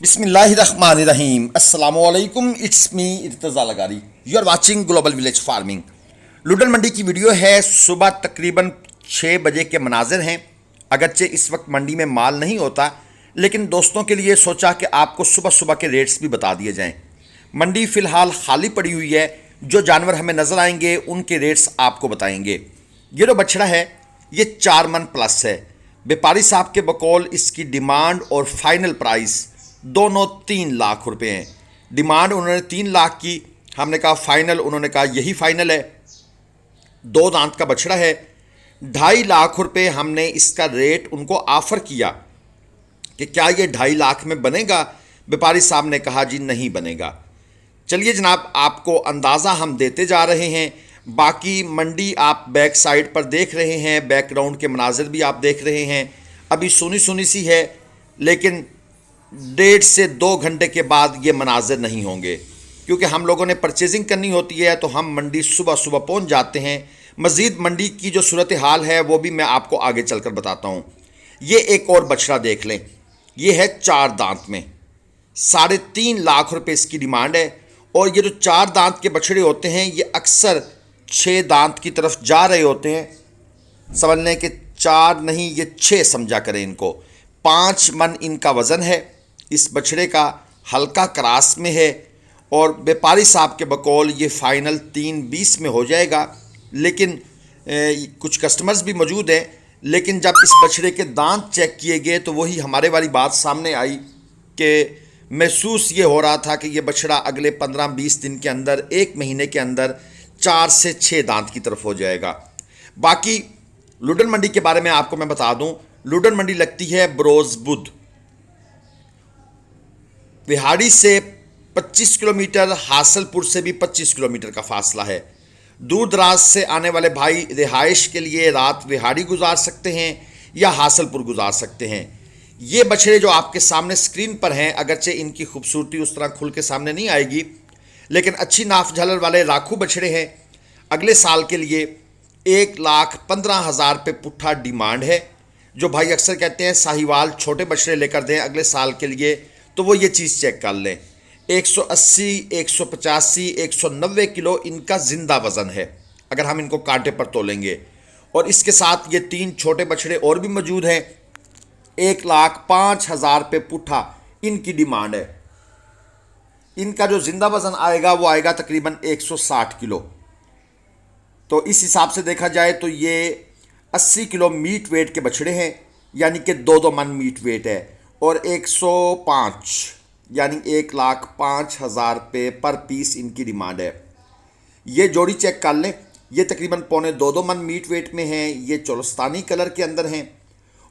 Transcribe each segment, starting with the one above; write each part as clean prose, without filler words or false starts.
बिस्मिल्लाहिर्रहमानिर्रहीम अस्सलामुअलैकुम। It's me Irtaza Lagari. You are watching Global Village Farming. Ludan Mandi की वीडियो है। सुबह तकरीबन 6 बजे के मनाजिर हैं। अगरचे इस वक्त मंडी में माल नहीं होता, लेकिन दोस्तों के लिए सोचा कि आपको सुबह सुबह के रेट्स भी बता दिए जाएं। मंडी फ़िलहाल खाली पड़ी हुई है। जो जानवर हमें नज़र आएंगे उनके रेट्स आपको बताएंगे। ये जो बछड़ा है ये 4 मन प्लस है। व्यापारी साहब के बकौल इसकी डिमांड और फाइनल प्राइस दोनों 3 लाख रुपए हैं। डिमांड उन्होंने 3 लाख की, हमने कहा फाइनल, उन्होंने कहा यही फाइनल है। 2 दांत का बछड़ा है। 2.5 लाख रुपए हमने इसका रेट उनको ऑफर किया कि क्या ये 2.5 लाख में बनेगा। व्यापारी साहब ने कहा जी नहीं बनेगा। चलिए जनाब, आपको अंदाज़ा हम देते जा रहे हैं। बाकी मंडी आप बैक साइड पर देख रहे हैं, बैकग्राउंड के मनाजिर भी आप देख रहे हैं। अभी सुनी सुनी सी है, लेकिन 1.5 से 2 घंटे के बाद ये मनाजिर नहीं होंगे, क्योंकि हम लोगों ने परचेजिंग करनी होती है तो हम मंडी सुबह सुबह पहुंच जाते हैं। मज़ीद मंडी की जो सूरत हाल है वो भी मैं आपको आगे चलकर बताता हूं। ये एक और बछड़ा देख लें, ये है 4 दांत में। 3.5 लाख रुपए इसकी डिमांड है। और ये जो 4 दांत के बछड़े होते हैं ये अक्सर 6 दांत की तरफ जा रहे होते हैं। समझ लें कि 4 नहीं, ये 6 समझा करें इनको। 5 मन इनका वज़न है। इस बछड़े का हल्का क्रास में है और व्यापारी साहब के बकौल ये फाइनल 3.20 में हो जाएगा। लेकिन कुछ कस्टमर्स भी मौजूद हैं, लेकिन जब इस बछड़े के दांत चेक किए गए तो वही हमारे वाली बात सामने आई कि महसूस ये हो रहा था कि ये बछड़ा अगले 15-20 दिन के अंदर, 1 महीने के अंदर 4 से 6 दांत की तरफ हो जाएगा। बाकी लुडन मंडी के बारे में आपको मैं बता दूं, लुडन मंडी लगती है बरोज़ बुध। विहाड़ी से 25 किलोमीटर, हासलपुर से भी 25 किलोमीटर का फासला है। दूर दराज से आने वाले भाई रिहाइश के लिए रात विहाड़ी गुजार सकते हैं या हासलपुर गुजार सकते हैं। ये बछड़े जो आपके सामने स्क्रीन पर हैं, अगरचे इनकी खूबसूरती उस तरह खुल के सामने नहीं आएगी, लेकिन अच्छी नाफ झालर वाले राखू बछड़े हैं। अगले साल के लिए 1,15,000 पे पुट्ठा डिमांड है। जो भाई अक्सर कहते हैं साहिवाल छोटे बछड़े लेकर दें अगले साल के लिए, तो वो ये चीज़ चेक कर लें। 180, 185, 190 किलो इनका जिंदा वज़न है अगर हम इनको कांटे पर तोलेंगे। और इसके साथ ये 3 छोटे बछड़े और भी मौजूद हैं। 1,05,000 पे पुट्ठा इनकी डिमांड है। इनका जो जिंदा वज़न आएगा वो आएगा तकरीबन 160 किलो। तो इस हिसाब से देखा जाए तो ये 80 किलो मीट वेट के बछड़े हैं, यानी कि 2-2 मन मीट वेट है। और 105 यानी 1,05,000 पे पर पीस इनकी डिमांड है। ये जोड़ी चेक कर लें, ये तकरीबन 1.25-2 मन मीट वेट में हैं। ये चोलस्तानी कलर के अंदर हैं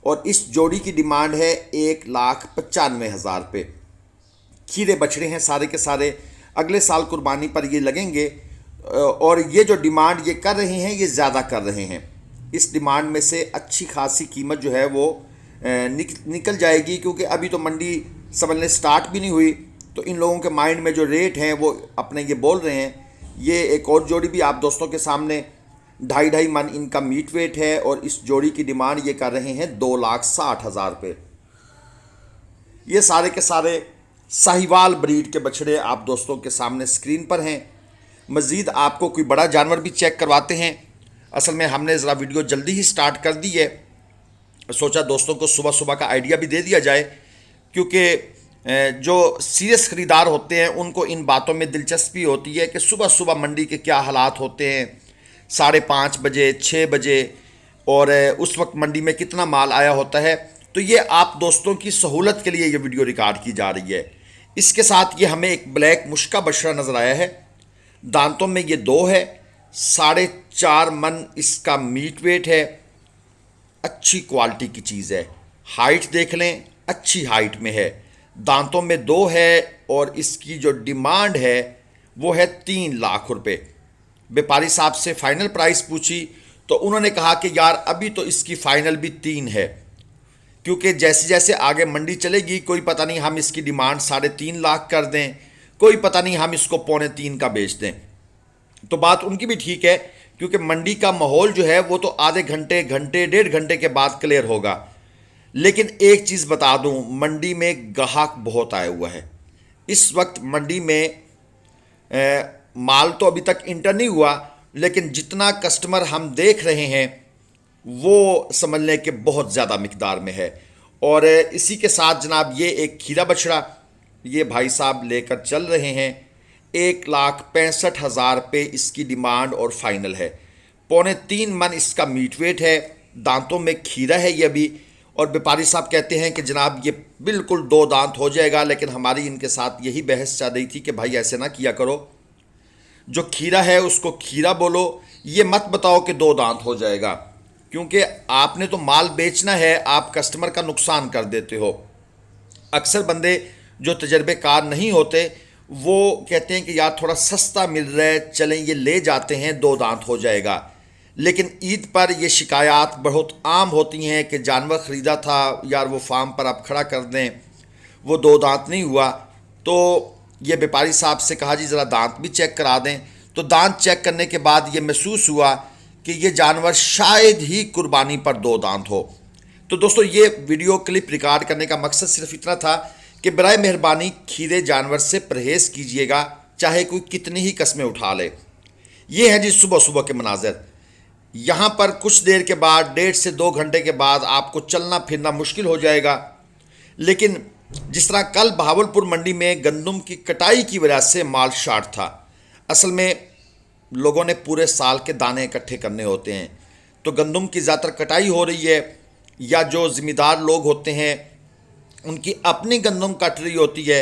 और इस जोड़ी की डिमांड है 1,95,000 पे। खीरे बछड़े हैं सारे के सारे, अगले साल कुर्बानी पर ये लगेंगे। और ये जो डिमांड ये कर रहे हैं ये ज़्यादा कर रहे हैं। इस डिमांड में से अच्छी खासी कीमत जो है वो निकल जाएगी, क्योंकि अभी तो मंडी समझने स्टार्ट भी नहीं हुई। तो इन लोगों के माइंड में जो रेट हैं वो अपने ये बोल रहे हैं। ये एक और जोड़ी भी आप दोस्तों के सामने 2.5 मन इनका मीट वेट है और इस जोड़ी की डिमांड ये कर रहे हैं 2,60,000 पे। ये सारे के सारे साहिवाल ब्रीड के बछड़े आप दोस्तों के सामने स्क्रीन पर हैं। मज़ीद आपको कोई बड़ा जानवर भी चेक करवाते हैं। असल में हमने ज़रा वीडियो जल्दी ही स्टार्ट कर दी है, सोचा दोस्तों को सुबह सुबह का आइडिया भी दे दिया जाए, क्योंकि जो सीरियस ख़रीदार होते हैं उनको इन बातों में दिलचस्पी होती है कि सुबह सुबह मंडी के क्या हालात होते हैं, 5:30 बजे, 6 बजे, और उस वक्त मंडी में कितना माल आया होता है। तो ये आप दोस्तों की सहूलत के लिए ये वीडियो रिकॉर्ड की जा रही है। इसके साथ ये हमें एक ब्लैक मुश्का बछड़ा नज़र आया है। दांतों में ये 2 है। 4.5 मन इसका मीट वेट है। अच्छी क्वालिटी की चीज़ है। हाइट देख लें, अच्छी हाइट में है। दांतों में 2 है और इसकी जो डिमांड है वो है 3 लाख रुपए। व्यापारी साहब से फाइनल प्राइस पूछी तो उन्होंने कहा कि यार अभी तो इसकी फाइनल भी 3 है, क्योंकि जैसे जैसे आगे मंडी चलेगी कोई पता नहीं हम इसकी डिमांड 3.5 लाख कर दें, कोई पता नहीं हम इसको 2.25 का बेच दें। तो बात उनकी भी ठीक है, क्योंकि मंडी का माहौल जो है वो तो आधे घंटे, 1.5 घंटे के बाद क्लियर होगा। लेकिन एक चीज़ बता दूं, मंडी में ग्राहक बहुत आया हुआ है। इस वक्त मंडी में माल तो अभी तक इंटर नहीं हुआ, लेकिन जितना कस्टमर हम देख रहे हैं वो समझ लें कि बहुत ज़्यादा मिकदार में है। और इसी के साथ जनाब ये एक खीरा बछड़ा ये भाई साहब लेकर चल रहे हैं। 1,65,000 रुपये इसकी डिमांड और फाइनल है। 3.25 मन इसका मीट वेट है, दांतों में खीरा है ये अभी। और व्यापारी साहब कहते हैं कि जनाब ये बिल्कुल 2 दांत हो जाएगा, लेकिन हमारी इनके साथ यही बहस चल रही थी कि भाई ऐसे ना किया करो, जो खीरा है उसको खीरा बोलो, ये मत बताओ कि 2 दांत हो जाएगा, क्योंकि आपने तो माल बेचना है, आप कस्टमर का नुकसान कर देते हो। अक्सर बंदे जो तजर्बेकार नहीं होते वो कहते हैं कि यार थोड़ा सस्ता मिल रहा है, चलें ये ले जाते हैं, 2 दांत हो जाएगा। लेकिन ईद पर ये शिकायत बहुत आम होती हैं कि जानवर ख़रीदा था यार, वो फार्म पर आप खड़ा कर दें, वो 2 दांत नहीं हुआ। तो ये व्यापारी साहब से कहा जी ज़रा दांत भी चेक करा दें। तो दांत चेक करने के बाद ये महसूस हुआ कि ये जानवर शायद ही कुर्बानी पर 2 दांत हो। तो दोस्तों ये वीडियो क्लिप रिकॉर्ड करने का मकसद सिर्फ इतना था कि बराए मेहरबानी खीरे जानवर से परहेज़ कीजिएगा, चाहे कोई कितनी ही कस्में उठा ले। ये है जी सुबह सुबह के मनाज़र। यहाँ पर कुछ देर के बाद 1.5 से 2 घंटे के बाद आपको चलना फिरना मुश्किल हो जाएगा। लेकिन जिस तरह कल बहावलपुर मंडी में गंदम की कटाई की वजह से माल शार्ट था, असल में लोगों ने पूरे साल के दाने इकट्ठे करने होते हैं, तो गंदम की ज़्यादातर कटाई हो रही है, या जो ज़िम्मेदार लोग होते हैं उनकी अपनी गंदम कट रही होती है,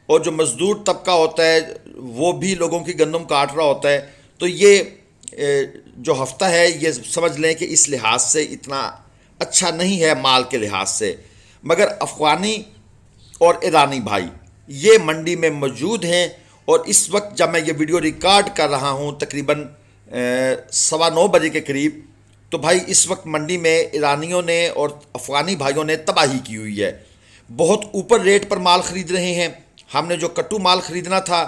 और जो मज़दूर तबका होता है वो भी लोगों की गंदम काट रहा होता है। तो ये जो हफ्ता है ये समझ लें कि इस लिहाज से इतना अच्छा नहीं है माल के लिहाज से। मगर अफ़गानी और ईरानी भाई ये मंडी में मौजूद हैं, और इस वक्त जब मैं ये वीडियो रिकॉर्ड कर रहा हूँ तकरीबन 9:15 बजे के करीब, तो भाई इस वक्त मंडी में ईरानियों ने और अफ़गानी भाइयों ने तबाही की हुई है। बहुत ऊपर रेट पर माल ख़रीद रहे हैं। हमने जो कट्टू माल ख़रीदना था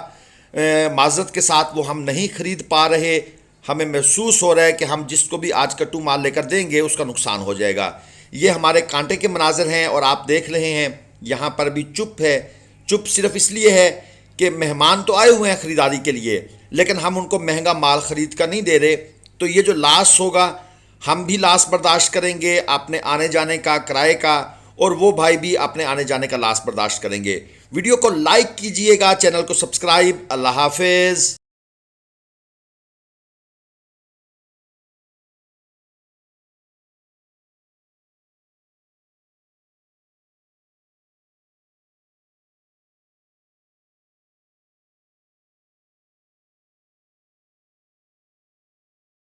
माज़रत के साथ वो हम नहीं ख़रीद पा रहे। हमें महसूस हो रहा है कि हम जिसको भी आज कट्टू माल लेकर देंगे उसका नुकसान हो जाएगा। ये हमारे कांटे के मनाज़र हैं, और आप देख रहे हैं यहाँ पर भी चुप है। चुप सिर्फ इसलिए है कि मेहमान तो आए हुए हैं ख़रीदारी के लिए, लेकिन हम उनको महंगा माल ख़रीद कर नहीं दे रहे। तो ये जो लॉस होगा, हम भी लॉस बर्दाश्त करेंगे अपने आने जाने का, किराए का, और वो भाई भी अपने आने जाने का लॉस बर्दाश्त करेंगे। वीडियो को लाइक कीजिएगा, चैनल को सब्सक्राइब। अल्लाह हाफिज़।